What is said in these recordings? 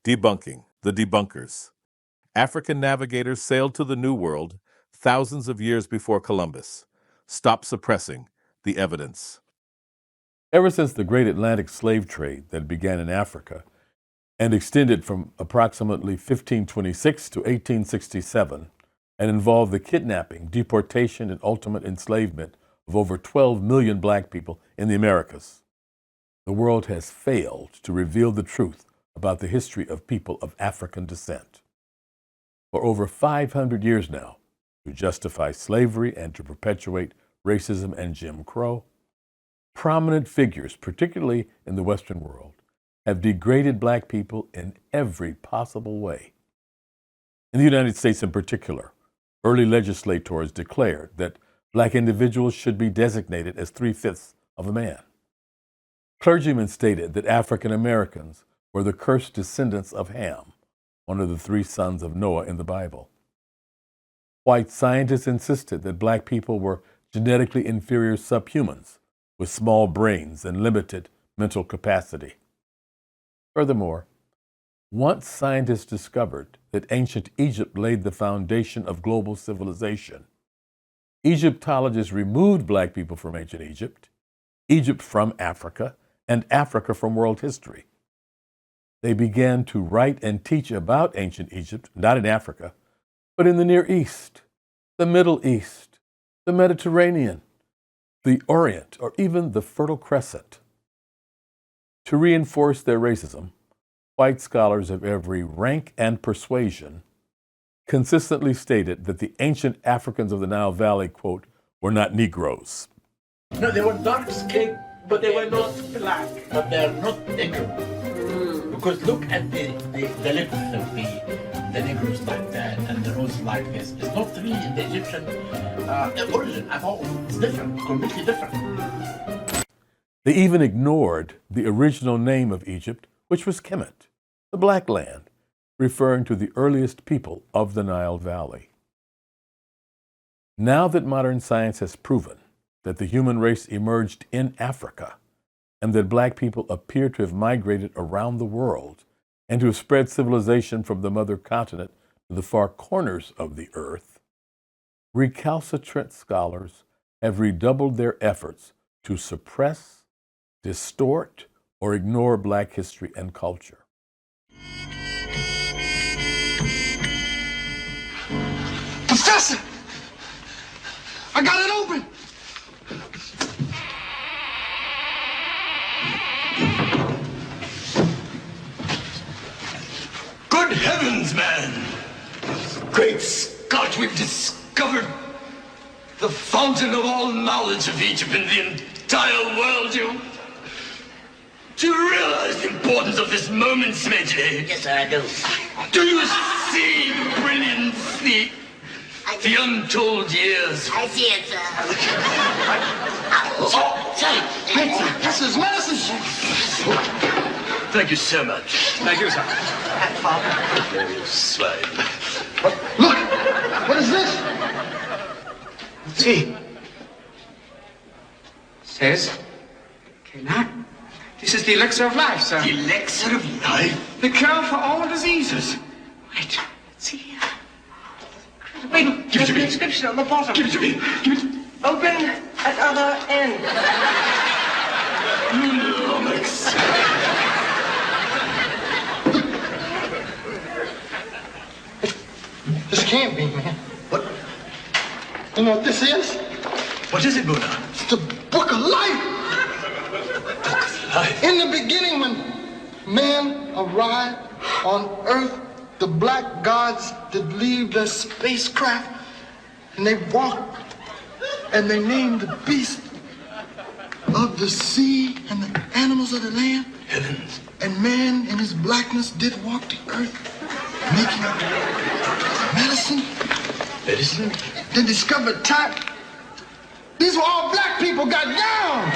Debunking, the debunkers. African navigators sailed to the New World thousands of years before Columbus. Stop suppressing the evidence. Ever since the great Atlantic slave trade that began in Africa and extended from approximately 1526 to 1867 and involved the kidnapping, deportation, and ultimate enslavement of over 12 million black people in the Americas, the world has failed to reveal the truth about the history of people of African descent. For over 500 years now, to justify slavery and to perpetuate racism and Jim Crow, prominent figures, particularly in the Western world, have degraded black people in every possible way. In the United States in particular, early legislators declared that black individuals should be designated as 3/5 of a man. Clergymen stated that African Americans were the cursed descendants of Ham, one of the 3 sons of Noah in the Bible. White scientists insisted that black people were genetically inferior subhumans with small brains and limited mental capacity. Furthermore, once scientists discovered that ancient Egypt laid the foundation of global civilization, Egyptologists removed black people from ancient Egypt, Egypt from Africa, and Africa from world history. They began to write and teach about ancient Egypt, not in Africa, but in the Near East, the Middle East, the Mediterranean, the Orient, or even the Fertile Crescent. To reinforce their racism, white scholars of every rank and persuasion consistently stated that the ancient Africans of the Nile Valley, quote, were not Negroes. No, they were dark skinned, but they were not black, but they're not Negro. Because look at the lips of the Negroes like that and the nose like this. It's not really the Egyptian origin at all. It's different, completely different. They even ignored the original name of Egypt, which was Kemet, the Black Land, referring to the earliest people of the Nile Valley. Now that modern science has proven that the human race emerged in Africa and that black people appear to have migrated around the world and to have spread civilization from the mother continent to the far corners of the earth, recalcitrant scholars have redoubled their efforts to suppress, distort, or ignore black history and culture. Professor! I got it open! Good heavens, man! Great Scott, we've discovered the fountain of all knowledge of Egypt in the entire world. Do you realize the importance of this moment, Smedley? Yes, sir, I do. Do you see the brilliance, the untold years? I see it, sir. Sir, this is medicine. Thank you so much. Thank you, sir. You slave. Look! What is this? See. Says, cannot. This is the elixir of life, sir. The elixir of life? The cure for all diseases. Wait, see here. Wait, Give it to me. An inscription on the bottom. Give it to me. Give it to me. Open at other end. Lummox. This can't be, man. What? You know what this is? What is it, Buddha? It's the Book of Life. Book of Life? In the beginning, when man arrived on Earth, the black gods did leave their spacecraft, and they walked, and they named the beasts of the sea and the animals of the land. Heavens. And man in his blackness did walk the earth, making medicine. Medicine? They discovered time. These were all black people got down.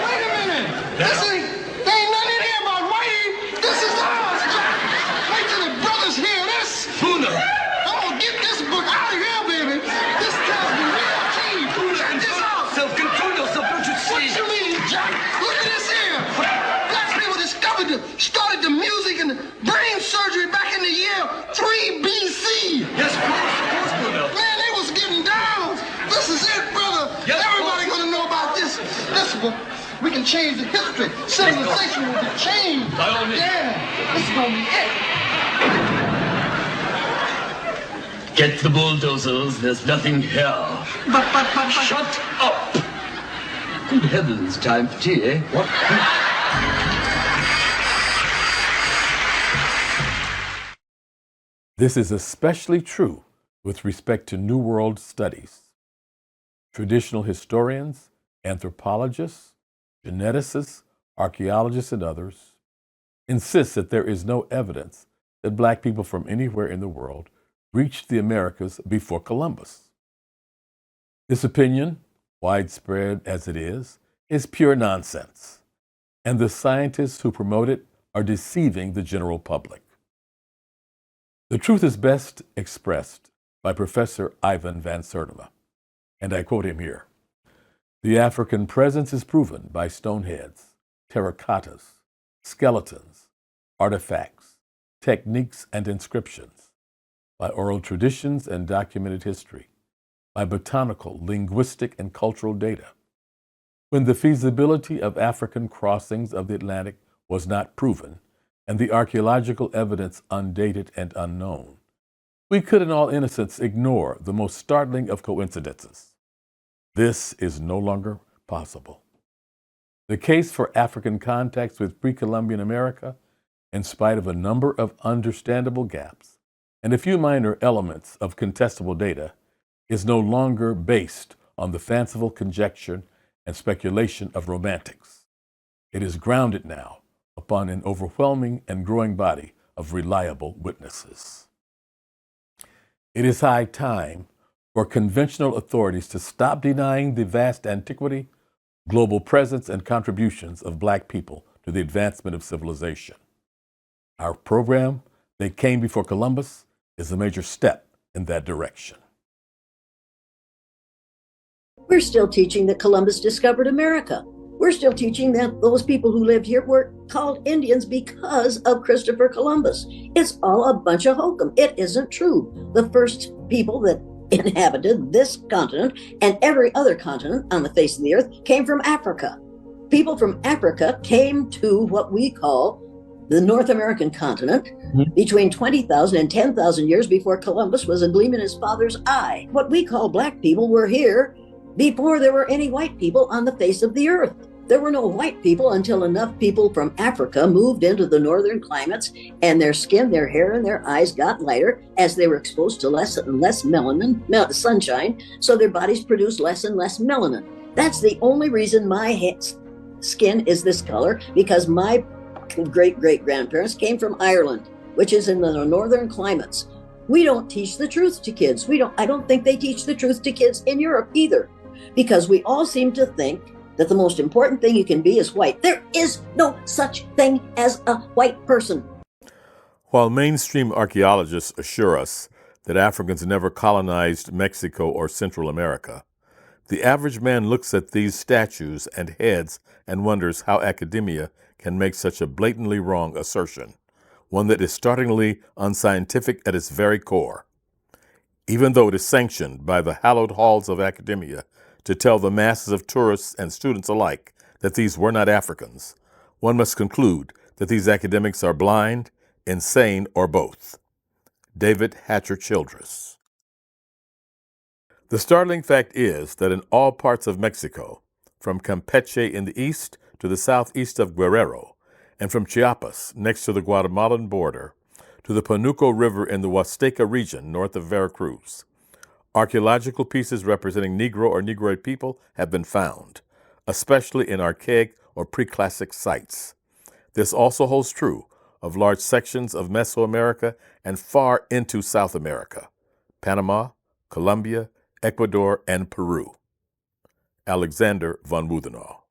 Wait a minute. There ain't nothing in here about white. This is ours, Jack. Wait till the brothers hear this. Puna. I'm gonna get this book out of here, baby. This tells me real tea. Check this out. Self-control yourself, don't you see? What you mean, Jack? Look at this here. Black people started the music and in brain surgery back in the year 3 BC. Yes, of course, Bruno. Man, they was getting down. This is it, brother. Yes, Everybody gonna know about this. Listen, we can change the history. Civilization will be changed. By all means. Yeah, this is gonna be it. Get the bulldozers. There's nothing here. But. Shut up! Good heavens, time for tea, eh? What? This is especially true with respect to New World studies. Traditional historians, anthropologists, geneticists, archaeologists, and others insist that there is no evidence that black people from anywhere in the world reached the Americas before Columbus. This opinion, widespread as it is pure nonsense, and the scientists who promote it are deceiving the general public. The truth is best expressed by Professor Ivan van Sertima, and I quote him here. The African presence is proven by stoneheads, terracottas, skeletons, artifacts, techniques, and inscriptions, by oral traditions and documented history, by botanical, linguistic, and cultural data. When the feasibility of African crossings of the Atlantic was not proven, and the archaeological evidence undated and unknown, we could in all innocence ignore the most startling of coincidences. This is no longer possible. The case for African contacts with pre-Columbian America, in spite of a number of understandable gaps and a few minor elements of contestable data, is no longer based on the fanciful conjecture and speculation of romantics. It is grounded now upon an overwhelming and growing body of reliable witnesses. It is high time for conventional authorities to stop denying the vast antiquity, global presence, and contributions of black people to the advancement of civilization. Our program, They Came Before Columbus, is a major step in that direction. We're still teaching that Columbus discovered America. We're still teaching that those people who lived here were called Indians because of Christopher Columbus. It's all a bunch of hokum. It isn't true. The first people that inhabited this continent and every other continent on the face of the earth came from Africa. People from Africa came to what we call the North American continent between 20,000 and 10,000 years before Columbus was a gleam in his father's eye. What we call black people were here before there were any white people on the face of the earth. There were no white people until enough people from Africa moved into the northern climates, and their skin, their hair, and their eyes got lighter as they were exposed to less and less melanin, sunshine, so their bodies produced less and less melanin. That's the only reason my skin is this color, because my great-great-grandparents came from Ireland, which is in the northern climates. We don't teach the truth to kids. I don't think they teach the truth to kids in Europe either, because we all seem to think that the most important thing you can be is white. There is no such thing as a white person. While mainstream archaeologists assure us that Africans never colonized Mexico or Central America, the average man looks at these statues and heads and wonders how academia can make such a blatantly wrong assertion, one that is startlingly unscientific at its very core. Even though it is sanctioned by the hallowed halls of academia to tell the masses of tourists and students alike that these were not Africans, one must conclude that these academics are blind, insane, or both. David Hatcher Childress. The startling fact is that in all parts of Mexico, from Campeche in the east to the southeast of Guerrero, and from Chiapas next to the Guatemalan border to the Panuco River in the Huasteca region north of Veracruz, archaeological pieces representing Negro or Negroid people have been found, especially in archaic or pre-classic sites. This also holds true of large sections of Mesoamerica and far into South America, Panama, Colombia, Ecuador, and Peru. Alexander von Wuthenau.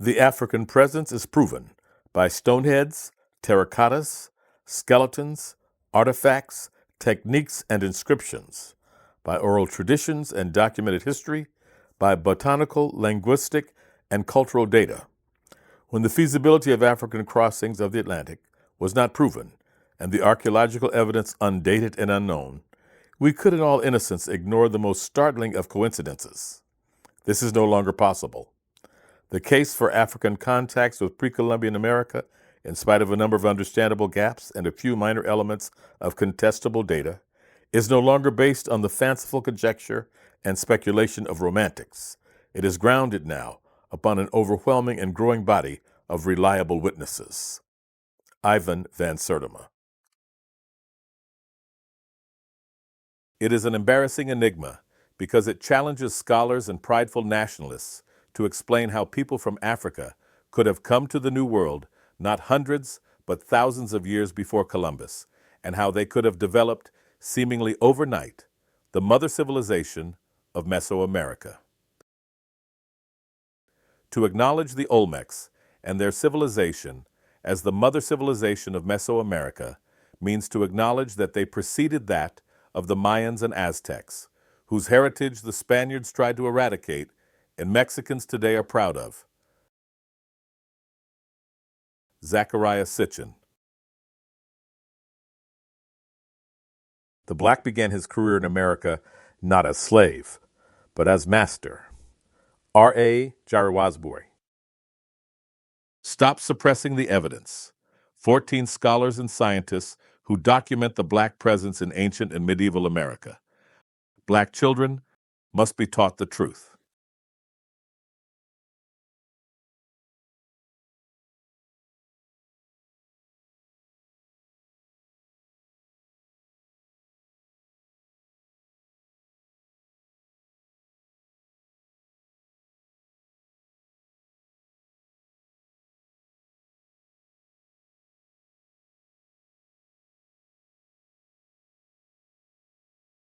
The African presence is proven by stoneheads, terracottas, skeletons, artifacts, techniques, and inscriptions, by oral traditions and documented history, by botanical, linguistic, and cultural data. When the feasibility of African crossings of the Atlantic was not proven, and the archaeological evidence undated and unknown, we could in all innocence ignore the most startling of coincidences. This is no longer possible. The case for African contacts with pre-Columbian America, in spite of a number of understandable gaps and a few minor elements of contestable data, is no longer based on the fanciful conjecture and speculation of romantics. It is grounded now upon an overwhelming and growing body of reliable witnesses. Ivan van Sertima. It is an embarrassing enigma because it challenges scholars and prideful nationalists to explain how people from Africa could have come to the New World not hundreds but thousands of years before Columbus, and how they could have developed, seemingly overnight, the mother civilization of Mesoamerica. To acknowledge the Olmecs and their civilization as the mother civilization of Mesoamerica means to acknowledge that they preceded that of the Mayans and Aztecs, whose heritage the Spaniards tried to eradicate and Mexicans today are proud of. Zachariah Sitchin. The Black began his career in America not as slave, but as master. R.A. Jarawazburi. Stop suppressing the evidence. 14 scholars and scientists who document the Black presence in ancient and medieval America. Black children must be taught the truth.